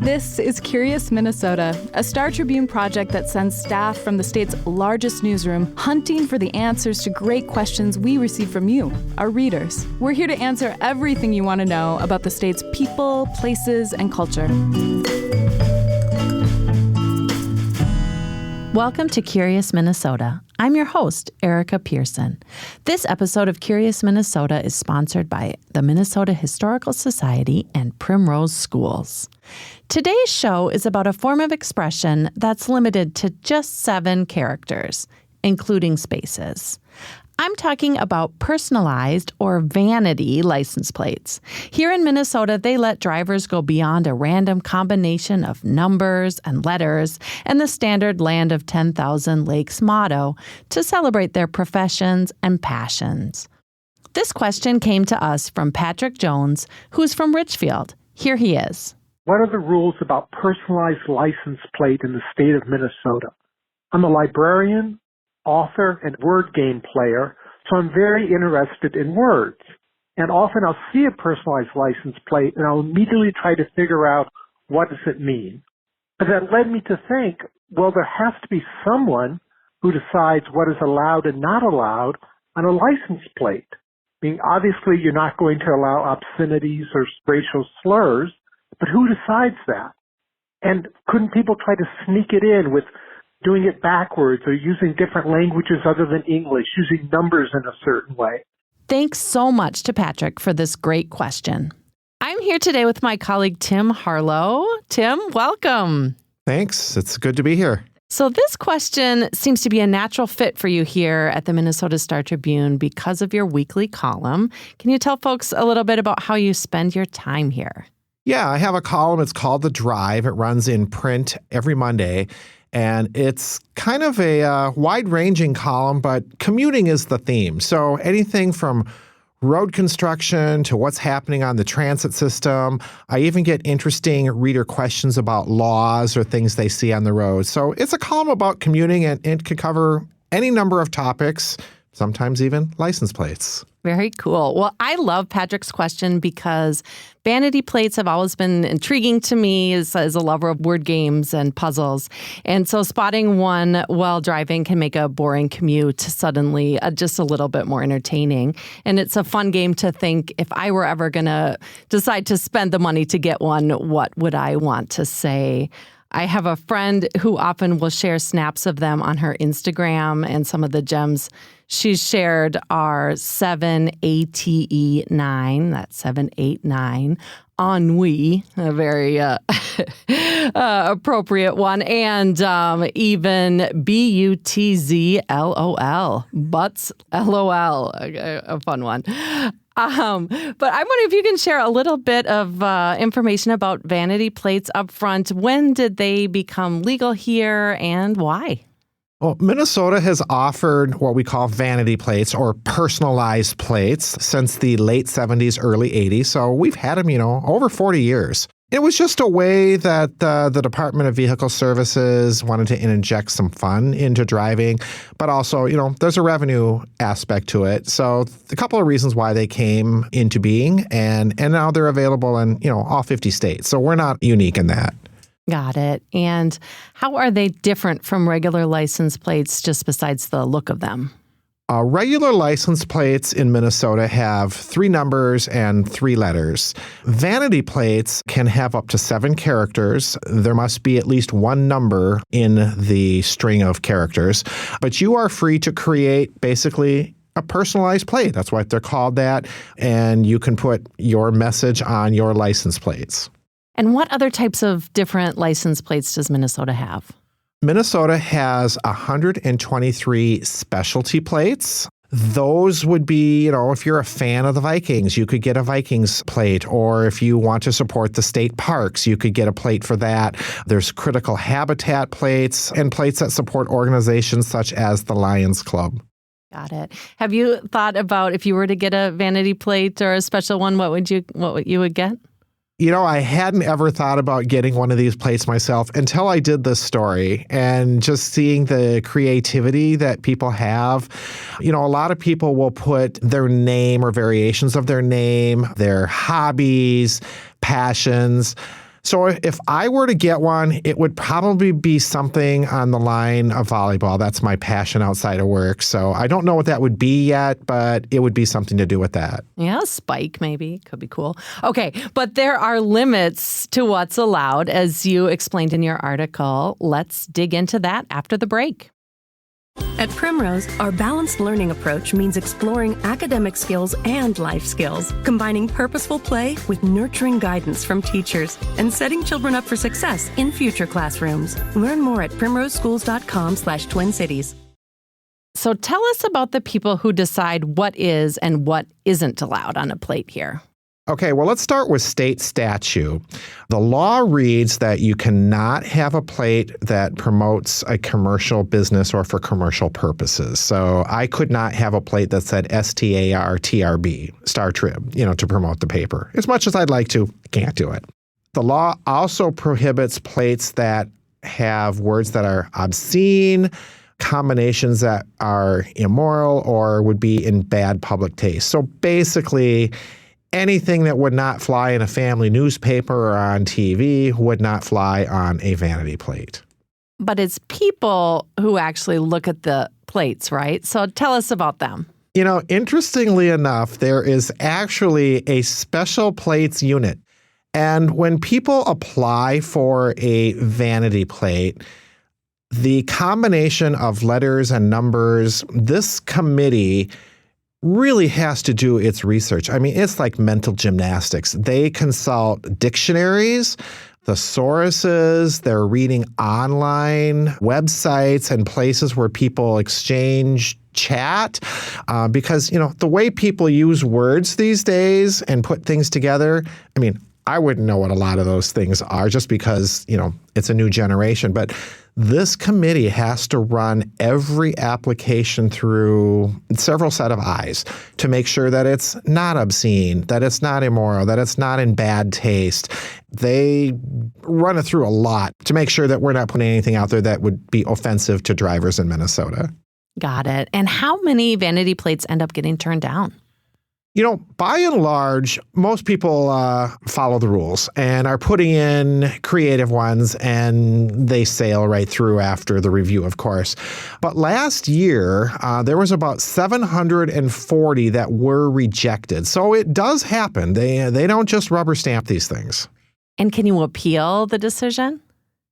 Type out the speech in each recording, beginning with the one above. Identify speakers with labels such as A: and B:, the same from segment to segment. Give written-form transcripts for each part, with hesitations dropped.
A: This is Curious Minnesota, a Star Tribune project that sends staff from the state's largest newsroom hunting for the answers to great questions we receive from you, our readers. We're here to answer everything you want to know about the state's people, places, and culture.
B: Welcome to Curious Minnesota. I'm your host, Erica Pearson. This episode of Curious Minnesota is sponsored by the Minnesota Historical Society and Primrose Schools. Today's show is about a form of expression that's limited to just 7 characters, including spaces. I'm talking about personalized or vanity license plates. Here in Minnesota, they let drivers go beyond a random combination of numbers and letters and the standard Land of 10,000 Lakes motto to celebrate their professions and passions. This question came to us from Patrick Jones, who's from Richfield. Here he is.
C: What are the rules about personalized license plate in the state of Minnesota? I'm a librarian, author, and word game player, so I'm very interested in words. And often I'll see a personalized license plate and I'll immediately try to figure out what does it mean. But that led me to think, well, there has to be someone who decides what is allowed and not allowed on a license plate. I mean, obviously you're not going to allow obscenities or racial slurs, but who decides that? And couldn't people try to sneak it in with doing it backwards or using different languages other than English, using numbers in a certain way?
B: Thanks so much to Patrick for this great question. I'm here today with my colleague, Tim Harlow. Tim, welcome.
D: Thanks. It's good to be here.
B: So this question seems to be a natural fit for you here at the Minnesota Star Tribune because of your weekly column. Can you tell folks a little bit about how you spend your time here?
D: Yeah, I have a column. It's called The Drive. It runs in print every Monday. And it's kind of a wide-ranging column, but commuting is the theme. So anything from road construction to what's happening on the transit system. I even get interesting reader questions about laws or things they see on the road. So it's a column about commuting, and it can cover any number of topics, sometimes even license plates.
B: Very cool. Well, I love Patrick's question because vanity plates have always been intriguing to me as a lover of word games and puzzles. And so spotting one while driving can make a boring commute suddenly just a little bit more entertaining. And it's a fun game to think, if I were ever going to decide to spend the money to get one, what would I want to say? I have a friend who often will share snaps of them on her Instagram, and some of the gems she's shared are 7ATE9, that's 789, ennui, a very appropriate one, and even BUTZLOL, butts, LOL, a fun one. But I'm wondering if you can share a little bit of information about vanity plates up front. When did they become legal here and why?
D: Well, Minnesota has offered what we call vanity plates or personalized plates since the late 70s, early 80s. So we've had them, over 40 years. It was just a way that the Department of Vehicle Services wanted to inject some fun into driving, but also, there's a revenue aspect to it. So a couple of reasons why they came into being, and now they're available in, all 50 states. So we're not unique in that.
B: Got it. And how are they different from regular license plates, just besides the look of them?
D: Regular license plates in Minnesota have 3 numbers and 3 letters. Vanity plates can have up to 7 characters. There must be at least 1 number in the string of characters. But you are free to create basically a personalized plate. That's why they're called that. And you can put your message on your license plates.
B: And what other types of different license plates does Minnesota have?
D: Minnesota has 123 specialty plates. Those would be, if you're a fan of the Vikings, you could get a Vikings plate. Or if you want to support the state parks, you could get a plate for that. There's critical habitat plates and plates that support organizations such as the Lions Club.
B: Got it. Have you thought about, if you were to get a vanity plate or a special one, what you would get?
D: I hadn't ever thought about getting one of these plates myself until I did this story, and just seeing the creativity that people have. A lot of people will put their name or variations of their name, their hobbies, passions. So if I were to get one, it would probably be something on the line of volleyball. That's my passion outside of work. So I don't know what that would be yet, but it would be something to do with that.
B: Yeah, spike maybe. Could be cool. Okay, but there are limits to what's allowed, as you explained in your article. Let's dig into that after the break.
E: At Primrose, our balanced learning approach means exploring academic skills and life skills, combining purposeful play with nurturing guidance from teachers, and setting children up for success in future classrooms. Learn more at primrosechools.com/TwinCities.
B: So tell us about the people who decide what is and what isn't allowed on a plate here.
D: Okay, well, let's start with state statute. The law reads that you cannot have a plate that promotes a commercial business or for commercial purposes. So I could not have a plate that said STARTRB, Star Trib, to promote the paper. As much as I'd like to, I can't do it. The law also prohibits plates that have words that are obscene, combinations that are immoral, or would be in bad public taste. So basically, anything that would not fly in a family newspaper or on TV would not fly on a vanity plate.
B: But it's people who actually look at the plates, right? So tell us about them.
D: Interestingly enough, there is actually a special plates unit. And when people apply for a vanity plate, the combination of letters and numbers, this committee really has to do its research. I mean, it's like mental gymnastics. They consult dictionaries, thesauruses, they're reading online websites and places where people exchange chat because, the way people use words these days and put things together, I mean, I wouldn't know what a lot of those things are just because, it's a new generation. But this committee has to run every application through several set of eyes to make sure that it's not obscene, that it's not immoral, that it's not in bad taste. They run it through a lot to make sure that we're not putting anything out there that would be offensive to drivers in Minnesota.
B: Got it. And how many vanity plates end up getting turned down?
D: By and large, most people follow the rules and are putting in creative ones, and they sail right through after the review, of course. But last year, there was about 740 that were rejected. So it does happen. They don't just rubber stamp these things.
B: And can you appeal the decision?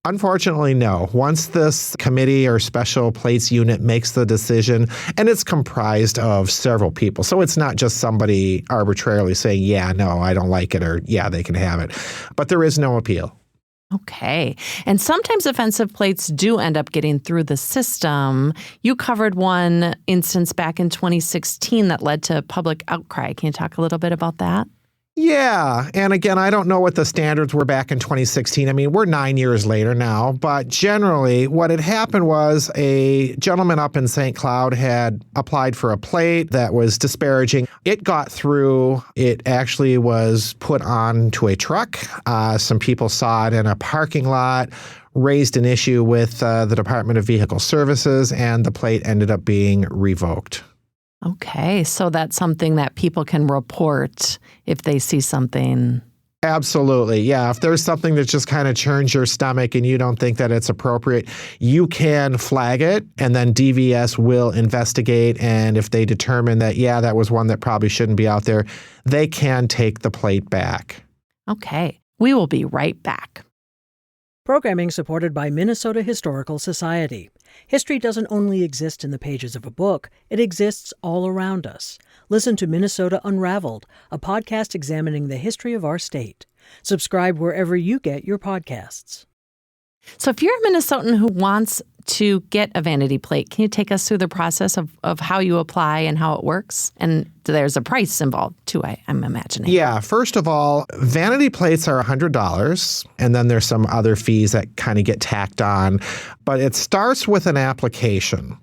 D: Unfortunately, no. Once this committee or special plates unit makes the decision, and it's comprised of several people, so it's not just somebody arbitrarily saying, yeah, no, I don't like it, or yeah, they can have it. But there is no appeal.
B: Okay. And sometimes offensive plates do end up getting through the system. You covered one instance back in 2016 that led to public outcry. Can you talk a little bit about that?
D: Yeah. And again, I don't know what the standards were back in 2016. I mean, we're 9 years later now, but generally what had happened was a gentleman up in St. Cloud had applied for a plate that was disparaging. It got through. It actually was put onto a truck. Some people saw it in a parking lot, raised an issue with the Department of Vehicle Services, and the plate ended up being revoked.
B: Okay, so that's something that people can report if they see something.
D: Absolutely. Yeah. If there's something that just kind of churns your stomach and you don't think that it's appropriate, you can flag it, and then DVS will investigate. And if they determine that, yeah, that was one that probably shouldn't be out there, they can take the plate back.
B: Okay. We will be right back.
F: Programming supported by Minnesota Historical Society. History doesn't only exist in the pages of a book, it exists all around us. Listen to Minnesota Unraveled, a podcast examining the history of our state. Subscribe wherever you get your podcasts.
B: So if you're a Minnesotan who wants to get a vanity plate, can you take us through the process of how you apply and how it works? And there's a price involved too, I'm imagining.
D: Yeah. First of all, vanity plates are $100, and then there's some other fees that kind of get tacked on. But it starts with an application.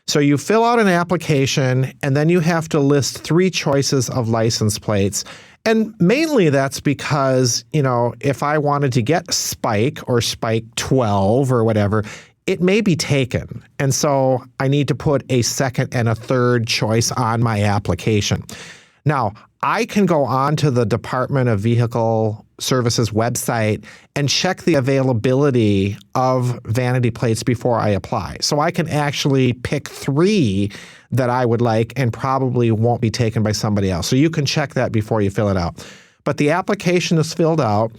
D: So you fill out an application, and then you have to list 3 choices of license plates. And mainly that's because, if I wanted to get Spike or Spike 12 or whatever, it may be taken. And so I need to put a second and a third choice on my application. Now, I can go on to the Department of Vehicle Services website and check the availability of vanity plates before I apply. So I can actually pick 3 that I would like and probably won't be taken by somebody else. So you can check that before you fill it out. But the application is filled out,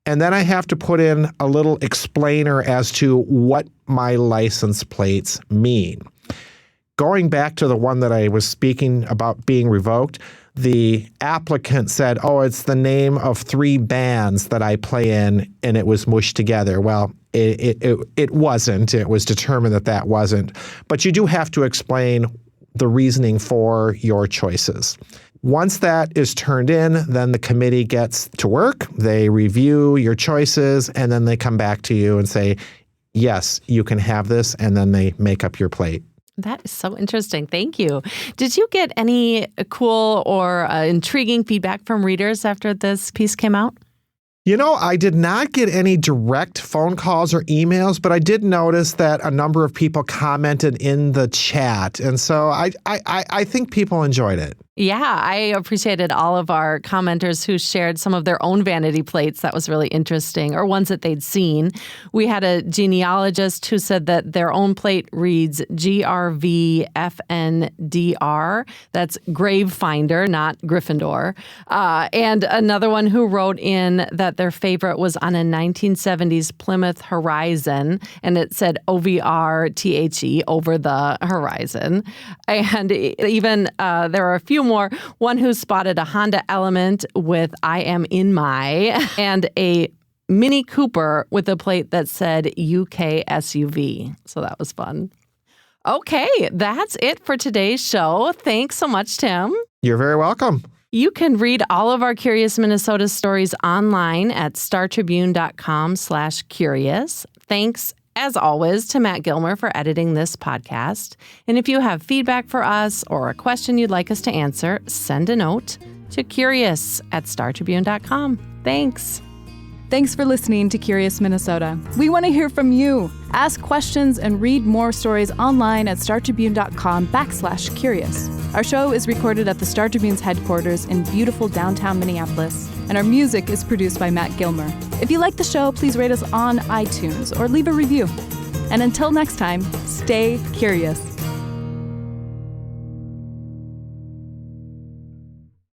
D: and then I have to put in a little explainer as to what my license plates mean. Going back to the one that I was speaking about being revoked, the applicant said, oh, it's the name of 3 bands that I play in, and it was mushed together. Well, it wasn't. It was determined that that wasn't. But you do have to explain the reasoning for your choices. Once that is turned in, then the committee gets to work. They review your choices, and then they come back to you and say, yes, you can have this, and then they make up your plate.
B: That is so interesting. Thank you. Did you get any cool or intriguing feedback from readers after this piece came out?
D: You know, I did not get any direct phone calls or emails, but I did notice that a number of people commented in the chat. And so I think people enjoyed it.
B: Yeah, I appreciated all of our commenters who shared some of their own vanity plates. That was really interesting, or ones that they'd seen. We had a genealogist who said that their own plate reads GRVFNDR. That's Grave Finder, not Gryffindor. And another one who wrote in that their favorite was on a 1970s Plymouth Horizon, and it said OVRTHE, over the horizon. And even there are a few more. One who spotted a Honda Element with I am in my, and a Mini Cooper with a plate that said UK SUV. So that was fun. Okay, that's it for today's show. Thanks so much, Tim.
D: You're very welcome.
B: You can read all of our Curious Minnesota stories online at startribune.com/curious. Thanks, as always, to Matt Gilmer for editing this podcast. And if you have feedback for us or a question you'd like us to answer, send a note to curious@startribune.com. Thanks.
A: Thanks for listening to Curious Minnesota. We want to hear from you. Ask questions and read more stories online at startribune.com/curious. Our show is recorded at the Star Tribune's headquarters in beautiful downtown Minneapolis, and our music is produced by Matt Gilmer. If you like the show, please rate us on iTunes or leave a review. And until next time, stay curious.